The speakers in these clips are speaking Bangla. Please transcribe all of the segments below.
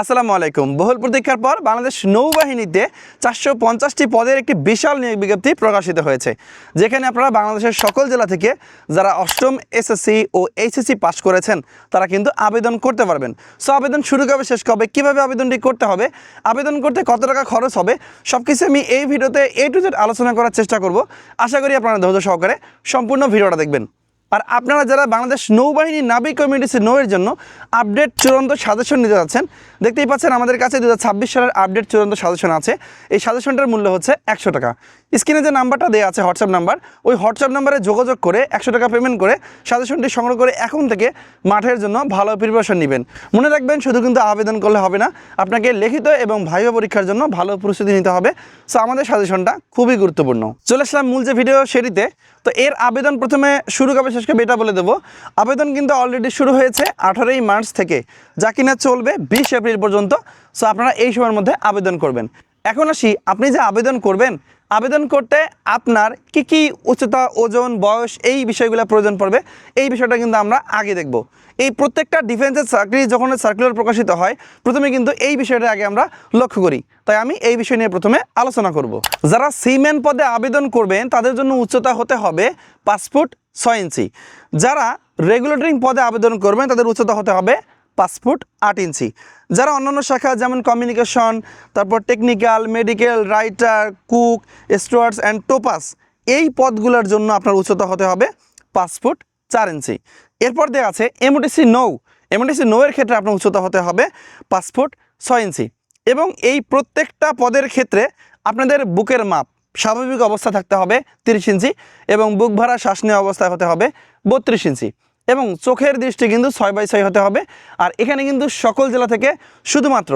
আসসালামু আলাইকুম। বহুল প্রতীক্ষার পর বাংলাদেশ নৌবাহিনীতে 450টি পদের একটি বিশাল নিয়োগ বিজ্ঞপ্তি প্রকাশিত হয়েছে, যেখানে আপনারা বাংলাদেশের সকল জেলা থেকে যারা অষ্টম এসএসসি ও এইচএসসি পাস করেছেন তারা কিন্তু আবেদন করতে পারবেন। সো আবেদন শুরু কবে, শেষ কবে, কীভাবে আবেদনটি করতে হবে, আবেদন করতে কত টাকা খরচ হবে, সব কিছু আমি এই ভিডিওতে A to Z আলোচনা করার চেষ্টা করব। আশা করি আপনারা ধৈর্য সহকারে সম্পূর্ণ ভিডিওটা দেখবেন। আর আপনারা যারা বাংলাদেশ নৌবাহিনী নাবিক কমিউনিটি নৌয়ের জন্য আপডেট চূড়ান্ত সাজেশন নিতে যাচ্ছেন, দেখতেই পাচ্ছেন আমাদের কাছে 2026 সালের আপডেট চূড়ান্ত সাজেশন আছে। এই সাজেশনটার মূল্য হচ্ছে 100 টাকা। স্ক্রিনে যে নাম্বারটা দেওয়া আছে হোয়াটসঅ্যাপ নাম্বার, ওই হোয়াটসঅ্যাপ নাম্বারে যোগাযোগ করে 100 টাকা পেমেন্ট করে সাজেশনটি সংগ্রহ করে এখন থেকে মাঠের জন্য ভালো প্রিপারেশন নেবেন। মনে রাখবেন, শুধু কিন্তু আবেদন করলে হবে না, আপনাকে লিখিত এবং ভাইভা পরীক্ষার জন্য ভালো প্রস্তুতি নিতে হবে। সো আমাদের সাজেশনটা খুবই গুরুত্বপূর্ণ। চলে আসলাম মূল যে ভিডিও সেটিতে। তো এর আবেদন প্রথমে শুরু কবে, শেষ কবে এটা বলে দেবো। আবেদন কিন্তু অলরেডি শুরু হয়েছে 18ই মার্চ থেকে, যা কিনা চলবে 20 এপ্রিল পর্যন্ত। সো আপনারা এই সময়ের মধ্যে আবেদন করবেন। এখন আসি, আপনি যে আবেদন করবেন, আবেদন করতে আপনার কি কি উচ্চতা, ওজন, বয়স, এই বিষয়গুলো প্রয়োজন পড়বে, এই বিষয়টা কিন্তু আমরা আগে দেখব। এই প্রত্যেকটা ডিফেন্সের চাকরি যখন সার্কুলার প্রকাশিত হয়, প্রথমে কিন্তু এই বিষয়টা আগে আমরা লক্ষ্য করি। তাই আমি এই বিষয় নিয়ে প্রথমে আলোচনা করব। যারা সিম্যান পদে আবেদন করবেন তাদের জন্য উচ্চতা হতে হবে 5 ফুট 6 ইঞ্চি। যারা রেগুলেটরিং পদে আবেদন করবেন তাদের উচ্চতা হতে হবে 5 ফুট 8 ইঞ্চি। যারা অন্যান্য শাখা যেমন কমিউনিকেশন, তারপর technical, medical, writer, cook, stewards and topass, এই পদগুলোর জন্য আপনার উচ্চতা হতে হবে 5 ফুট 4 ইঞ্চি। এরপর দেওয়া আছে এমওটিসি নৌ। এমওটিসি নৌয়ের ক্ষেত্রে আপনার উচ্চতা হতে হবে 5 ফুট 6 ইঞ্চি। এবং এই প্রত্যেকটা পদের ক্ষেত্রে আপনাদের বুকের মাপ স্বাভাবিক অবস্থা থাকতে হবে 30 ইঞ্চি এবং বুক ভরা শ্বাস নেওয়া অবস্থায় হতে হবে 32 ইঞ্চি এবং চোখের দৃষ্টি কিন্তু 6/6 হতে হবে। আর এখানে কিন্তু সকল জেলা থেকে শুধুমাত্র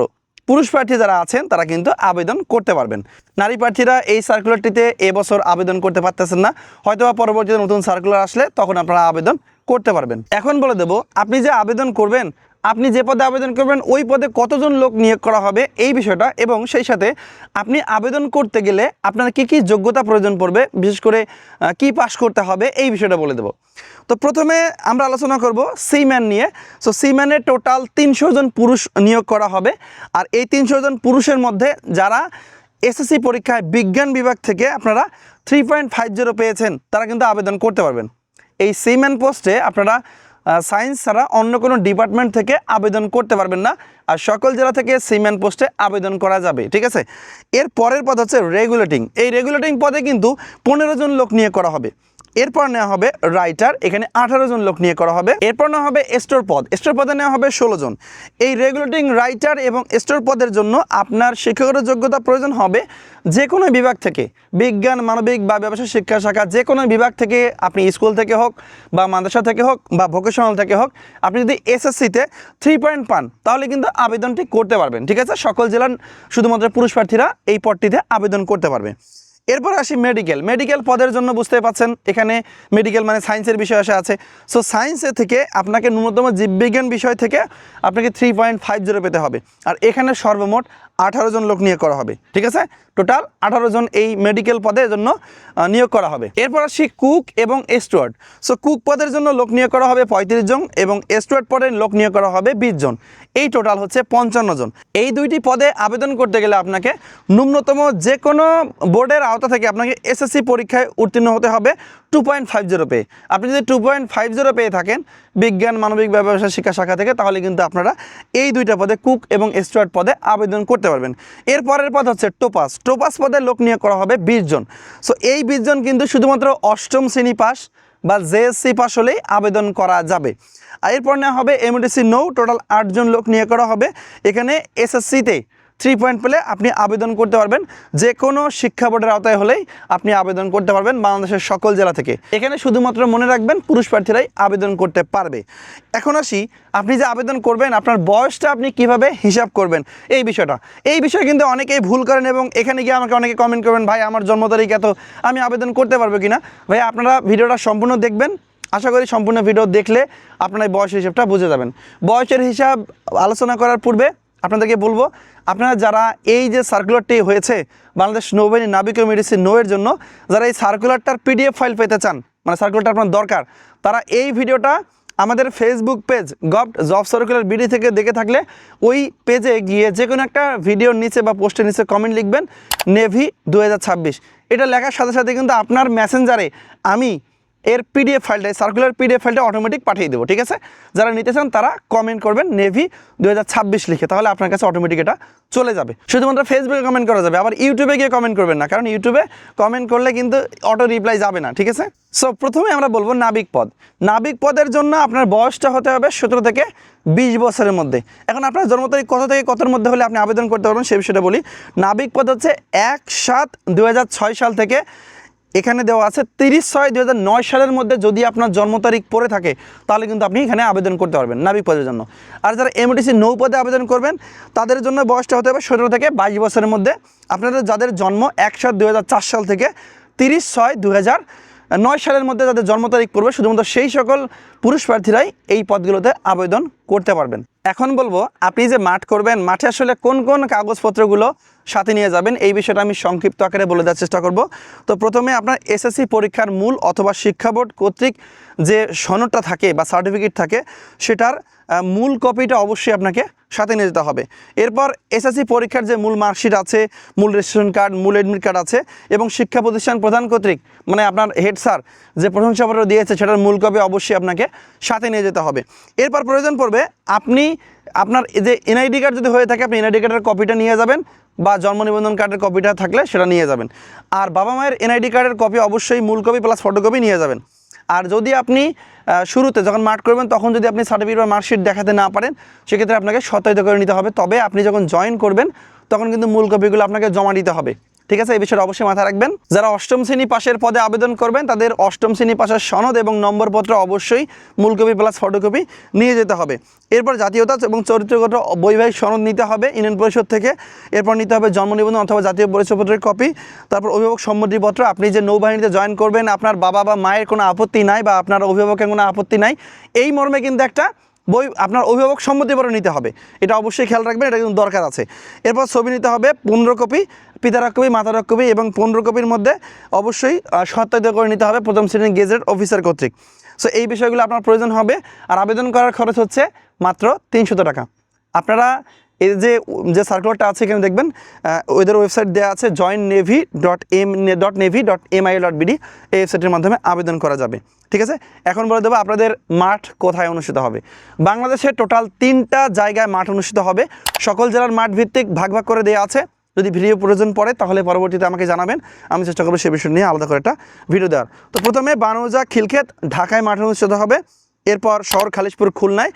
পুরুষ প্রার্থী যারা আছেন তারা কিন্তু আবেদন করতে পারবেন। নারী প্রার্থীরা এই সার্কুলারটিতে এবছর আবেদন করতে পারতেছেন না, হয়তোবা পরবর্তীতে নতুন সার্কুলার আসলে তখন আপনারা আবেদন করতে পারবেন। এখন বলে দেব, আপনি যে আবেদন করবেন, আপনি যে পদে আবেদন করবেন ওই পদে কতজন লোক নিয়োগ করা হবে এই বিষয়টা, এবং সেই সাথে আপনি আবেদন করতে গেলে আপনার কি কি যোগ্যতা প্রয়োজন পড়বে, বিশেষ করে কি পাস করতে হবে এই বিষয়টা বলে দেব। তো প্রথমে আমরা আলোচনা করব সিম্যান নিয়ে। সো সিম্যানের টোটাল 300 জন পুরুষ নিয়োগ করা হবে। আর এই 300 জন পুরুষের মধ্যে যারা এসএসসি পরীক্ষায় বিজ্ঞান বিভাগ থেকে আপনারা 3.50 পেয়েছেন তারা কিন্তু আবেদন করতে পারবেন। এই সিম্যান পোস্টে আপনারা সায়েন্স ছাড়া অন্য কোনো ডিপার্টমেন্ট থেকে আবেদন করতে পারবেন না। আর সকল জেলা থেকে সিম্যান পোস্টে আবেদন করা যাবে, ঠিক আছে। এর পরের পদ হচ্ছে রেগুলেটিং। এই রেগুলেটিং পদে কিন্তু 15 জন লোক নিয়োগ করা হবে। এরপর নেওয়া হবে রাইটার, এখানে 18 জন লোক নিয়োগ করা হবে। এরপর নেওয়া হবে স্টোর পদ, স্টোর পদে নেওয়া হবে 16 জন। এই রেগুলেটিং, রাইটার এবং স্টোর পদের জন্য আপনার শিক্ষকের যোগ্যতা প্রয়োজন হবে যে কোনো বিভাগ থেকে, বিজ্ঞান, মানবিক বা ব্যবসায় শিক্ষা শাখা, যে কোনো বিভাগ থেকে, আপনি স্কুল থেকে হোক বা মাদ্রাসা থেকে হোক বা ভোকেশনাল থেকে হোক, আপনি যদি এসএসসিতে 3 পয়েন্ট পান তাহলে কিন্তু আবেদনটি করতে পারবেন, ঠিক আছে। সকল জেলার শুধুমাত্র পুরুষ প্রার্থীরা এই পদটিতে আবেদন করতে পারবে। এরপর আসি মেডিকেল। মেডিকেল পদের জন্য বুঝতে পাচ্ছেন এখানে মেডিকেল মানে সায়েন্সের বিষয় আছে। সো সায়েন্সের থেকে আপনাকে ন্যূনতম জীববিজ্ঞান বিষয় থেকে আপনাকে 3.50 পেতে হবে। আর এখানে সর্বমোট 18 জন লোক নিয়োগ করা হবে, ঠিক আছে। টোটাল 18 জন এই মেডিকেল পদের জন্য নিয়োগ করা হবে। এরপর আসি কুক এবং স্টুয়ার্ড। সো কুক পদের জন্য লোক নিয়োগ করা হবে 35 জন এবং স্টুয়ার্ড পদের লোক নিয়োগ করা হবে 20 জন। এই টোটাল হচ্ছে 55 জন। এই দুইটি পদে আবেদন করতে গেলে আপনাকে ন্যূনতম যে কোনো বোর্ডের আওতা থেকে আপনাকে এসএসসি পরীক্ষায় উত্তীর্ণ হতে হবে 2.50 পেয়ে। আপনি যদি 2.50 পেয়ে থাকেন বিজ্ঞান, মানবিক বা ব্যবসায় শিক্ষা শাখা থেকে, তাহলে কিন্তু আপনারা এই দুইটা পদে কুক এবং স্টুয়ার্ড পদে আবেদন করতে পারবেন। এরপরের পদ হচ্ছে টোপাস। টোপাস পদে লোক নিয়োগ করা হবে 20 জন। সো এই 20 জন কিন্তু শুধুমাত্র অষ্টম শ্রেণী পাস বা জেএসসি পাস হলেই আবেদন করা যাবে। আর এরপর নেওয়া হবে এমওটিসি নৌ। টোটাল 8 জন লোক নিয়োগ করা হবে। এখানে এসএসসিতে 3 পয়েন্ট পেলে আপনি আবেদন করতে পারবেন। যে কোনো শিক্ষা বোর্ডের আওতায় হলেই আপনি আবেদন করতে পারবেন বাংলাদেশের সকল জেলা থেকে। এখানে শুধুমাত্র মনে রাখবেন পুরুষ প্রার্থীরাই আবেদন করতে পারবে। এখন আসি, আপনি যে আবেদন করবেন আপনার বয়সটা আপনি কিভাবে হিসাব করবেন এই বিষয়টা। এই বিষয়ে কিন্তু অনেকেই ভুল করেন এবং এখানে গিয়ে আমাকে অনেকে কমেন্ট করবেন, ভাই আমার জন্ম তারিখ এত, আমি আবেদন করতে পারবো কিনা। ভাই আপনারা ভিডিওটা সম্পূর্ণ দেখবেন, আশা করি সম্পূর্ণ ভিডিও দেখলে আপনারা এই বয়সের হিসাবটা বুঝে যাবেন। বয়সের হিসাব আলোচনা করার পূর্বে আপনাদেরকে বলবো, আপনারা যারা এই যে সার্কুলারটি হয়েছে বাংলাদেশ নৌবাহিনী নাবিক কমিউনিটি নৌয়ের জন্য, যারা এই সার্কুলারটার পিডিএফ ফাইল পেতে চান, মানে সার্কুলারটা আপনার দরকার, তারা এই ভিডিওটা আমাদের Facebook page govt job circular BD থেকে দেখে থাকলে ওই পেজে গিয়ে যে কোনো একটা ভিডিওর নিচে বা পোস্টের নিচে কমেন্ট লিখবেন নেভি 2026। এটা লেখার সাথে সাথে কিন্তু আপনার মেসেঞ্জারে আমি এর পিডিএফ ফাইলটা সার্কুলার পিডিএফ ফাইলটা অটোমেটিক পাঠিয়ে দেবো, ঠিক আছে? যারা নিতে চান তারা কমেন্ট করবেন নেভি 2026 লিখে, তাহলে আপনার কাছে অটোমেটিক এটা চলে যাবে। শুধুমাত্র ফেসবুকে কমেন্ট করা যাবে, আবার ইউটিউবে গিয়ে কমেন্ট করবেন না, কারণ ইউটিউবে কমেন্ট করলে কিন্তু অটো রিপ্লাই যাবে না, ঠিক আছে? সো প্রথমে আমরা বলবো নাবিক পদ। নাবিক পদের জন্য আপনার বয়সটা হতে হবে 17 থেকে 20 বছরের মধ্যে। এখন আপনার জন্ম তারিখ কত থেকে কতর মধ্যে হলে আপনি আবেদন করতে পারবেন সেই বিষয়টা বলি। নাবিক পদ হচ্ছে 1/7/2006 সাল থেকে এখানে দেওয়া আছে 30/6/2009 সালের মধ্যে যদি আপনার জন্ম তারিখ পড়ে থাকে তাহলে কিন্তু আপনি এখানে আবেদন করতে পারবেন নাবিক পদের জন্য। আর যারা এমটিসি নৌ পদে আবেদন করবেন তাদের জন্য বয়সটা হতে হবে 17 থেকে 22 বছরের মধ্যে। আপনাদের যাদের জন্ম 1/7/2004 সাল থেকে 30/6/2009 সালের মধ্যে যাদের জন্ম তারিখ পড়বে শুধুমাত্র সেই সকল পুরুষ প্রার্থীরাই এই পদগুলোতে আবেদন করতে পারবেন। এখন বলবো আপনি যে মাঠ করবেন, মাঠে আসলে কোন কোন কাগজপত্রগুলো সাথে নিয়ে যাবেন এই বিষয়টা আমি সংক্ষিপ্ত আকারে বলে দেওয়ার চেষ্টা করব। তো প্রথমে আপনার এসএসসি পরীক্ষার মূল অথবা শিক্ষা বোর্ড কর্তৃক যে সনদটা থাকে বা সার্টিফিকেট থাকে সেটার মূল কপিটা অবশ্যই আপনাকে সাথে নিয়ে যেতে হবে। এরপর এসএসসি পরীক্ষার যে মূল মার্কশিট আছে, মূল রেজিস্ট্রেশন কার্ড, মূল অ্যাডমিট কার্ড আছে এবং শিক্ষা প্রতিষ্ঠান প্রধান কর্তৃক মানে আপনার হেড স্যার যে প্রশংসাপত্র দিয়েছে সেটার মূল কপি অবশ্যই আপনাকে সাথে নিয়ে যেতে হবে। এরপর প্রয়োজন পড়বে আপনি আপনার যে এনআইডি কার্ড যদি হয়ে থাকে আপনি এনআইডি কার্ডের কপিটা নিয়ে যাবেন বা জন্ম নিবন্ধন কার্ডের কপিটা থাকলে সেটা নিয়ে যাবেন। আর বাবা মায়ের এনআইডি কার্ডের কপি অবশ্যই মূল কপি প্লাস ফটোকপি নিয়ে যাবেন। আর যদি আপনি শুরুতে যখন মাঠ করবেন তখন যদি আপনি সার্টিফিকেট বা মার্কশিট দেখাতে না পারেন সেক্ষেত্রে আপনাকে সত্যায়িত করে নিতে হবে, তবে আপনি যখন জয়েন করবেন তখন কিন্তু মূল কপিগুলো আপনাকে জমা দিতে হবে, ঠিক আছে? এই বিষয়টা অবশ্যই মাথায় রাখবেন। যারা অষ্টম শ্রেণী পাশের পদে আবেদন করবেন তাদের অষ্টম শ্রেণী পাশের সনদ এবং নম্বরপত্র অবশ্যই মূল কপি প্লাস ফটোকপি নিয়ে যেতে হবে। এরপর জাতীয়তা এবং চরিত্রগত বৈবাহিক সনদ নিতে হবে ইউনিয়ন পরিষদ থেকে। এরপর নিতে হবে জন্ম নিবন্ধন অথবা জাতীয় পরিচয়পত্রের কপি। তারপর অভিভাবক সম্মতিপত্র। আপনি যে নৌবাহিনীতে জয়েন করবেন আপনার বাবা বা মায়ের কোনো আপত্তি নাই বা আপনার অভিভাবকের কোনো আপত্তি নাই এই মর্মে কিন্তু একটা আপনার অভিভাবক সম্মতিপত্র নিতে হবে, এটা অবশ্যই খেয়াল রাখবেন, এটা কিন্তু দরকার আছে। এরপর ছবি নিতে হবে 15 কপি, পিতার এক কপি মাতার এক কপি এবং 15 কপির মধ্যে অবশ্যই সত্যায়িত করে নিতে হবে প্রথম শ্রেণীর গেজেট অফিসার কর্তৃক। সো এই বিষয়গুলো আপনার প্রয়োজন হবে। আর আবেদন করার খরচ হচ্ছে মাত্র 300 টাকা। আপনারা এই যে সার্কুলারটা আছে এখানে দেখবেন ওদের ওয়েবসাইট দেওয়া আছে joinnavy.navy.mil.bd এই ওয়েবসাইটের মাধ্যমে আবেদন করা যাবে, ঠিক আছে? এখন বলে দেবো আপনাদের মাঠ কোথায় অনুষ্ঠিত হবে। বাংলাদেশে টোটাল 3টা জায়গায় মাঠ অনুষ্ঠিত হবে। সকল জেলার মাঠ ভিত্তিক ভাগ ভাগ করে দেওয়া আছে। যদি ভিডিও প্রয়োজন পড়ে তাহলে পরবর্তীতে আমাকে জানাবেন, আমি চেষ্টা করবো সে বিষয় নিয়ে আলাদা করে একটা ভিডিও দেওয়ার। তো প্রথমে বানৌজা খিলক্ষেত ঢাকায় মাঠ অনুষ্ঠিত হবে। এরপর শহর খালিশপুর খুলনায়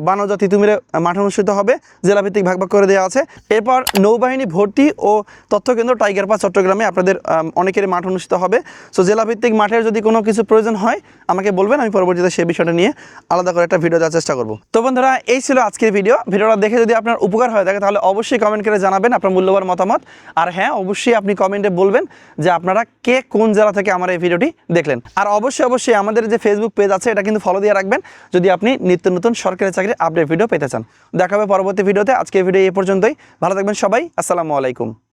বানৌজা তিতুমিরে মাঠ অনুষ্ঠিত হবে, জেলাভিত্তিক ভাগ ভাগ করে দেওয়া আছে। এরপর নৌবাহিনী ভর্তি ও তথ্যকেন্দ্র টাইগার পাস চট্টগ্রামে আপনাদের অনেকেরই মাঠ অনুষ্ঠিত হবে। সো জেলাভিত্তিক মাঠের যদি কোনো কিছু প্রয়োজন হয় আমাকে বলবেন, আমি পরবর্তীতে সেই বিষয়টা নিয়ে আলাদা করে একটা ভিডিও দেওয়ার চেষ্টা করব। তো বন্ধুরা এই ছিল আজকের ভিডিওটা দেখে যদি আপনার উপকার হয়ে থাকে তাহলে অবশ্যই কমেন্ট করে জানাবেন আপনার মূল্যবান মতামত। আর হ্যাঁ, অবশ্যই আপনি কমেন্টে বলবেন যে আপনারা কে কোন জেলা থেকে আমার এই ভিডিওটি দেখলেন। আর অবশ্যই আমাদের যে ফেসবুক পেজ আছে এটা কিন্তু ফলো দিয়ে রাখবেন যদি আপনি নিত্য নতুন সরকারি চাকরির আপডেট ভিডিও পেতে চান। দেখা হবে পরবর্তী ভিডিওতে। আজকের ভিডিও এই পর্যন্তই। ভালো থাকবেন সবাই। আসসালামু আলাইকুম।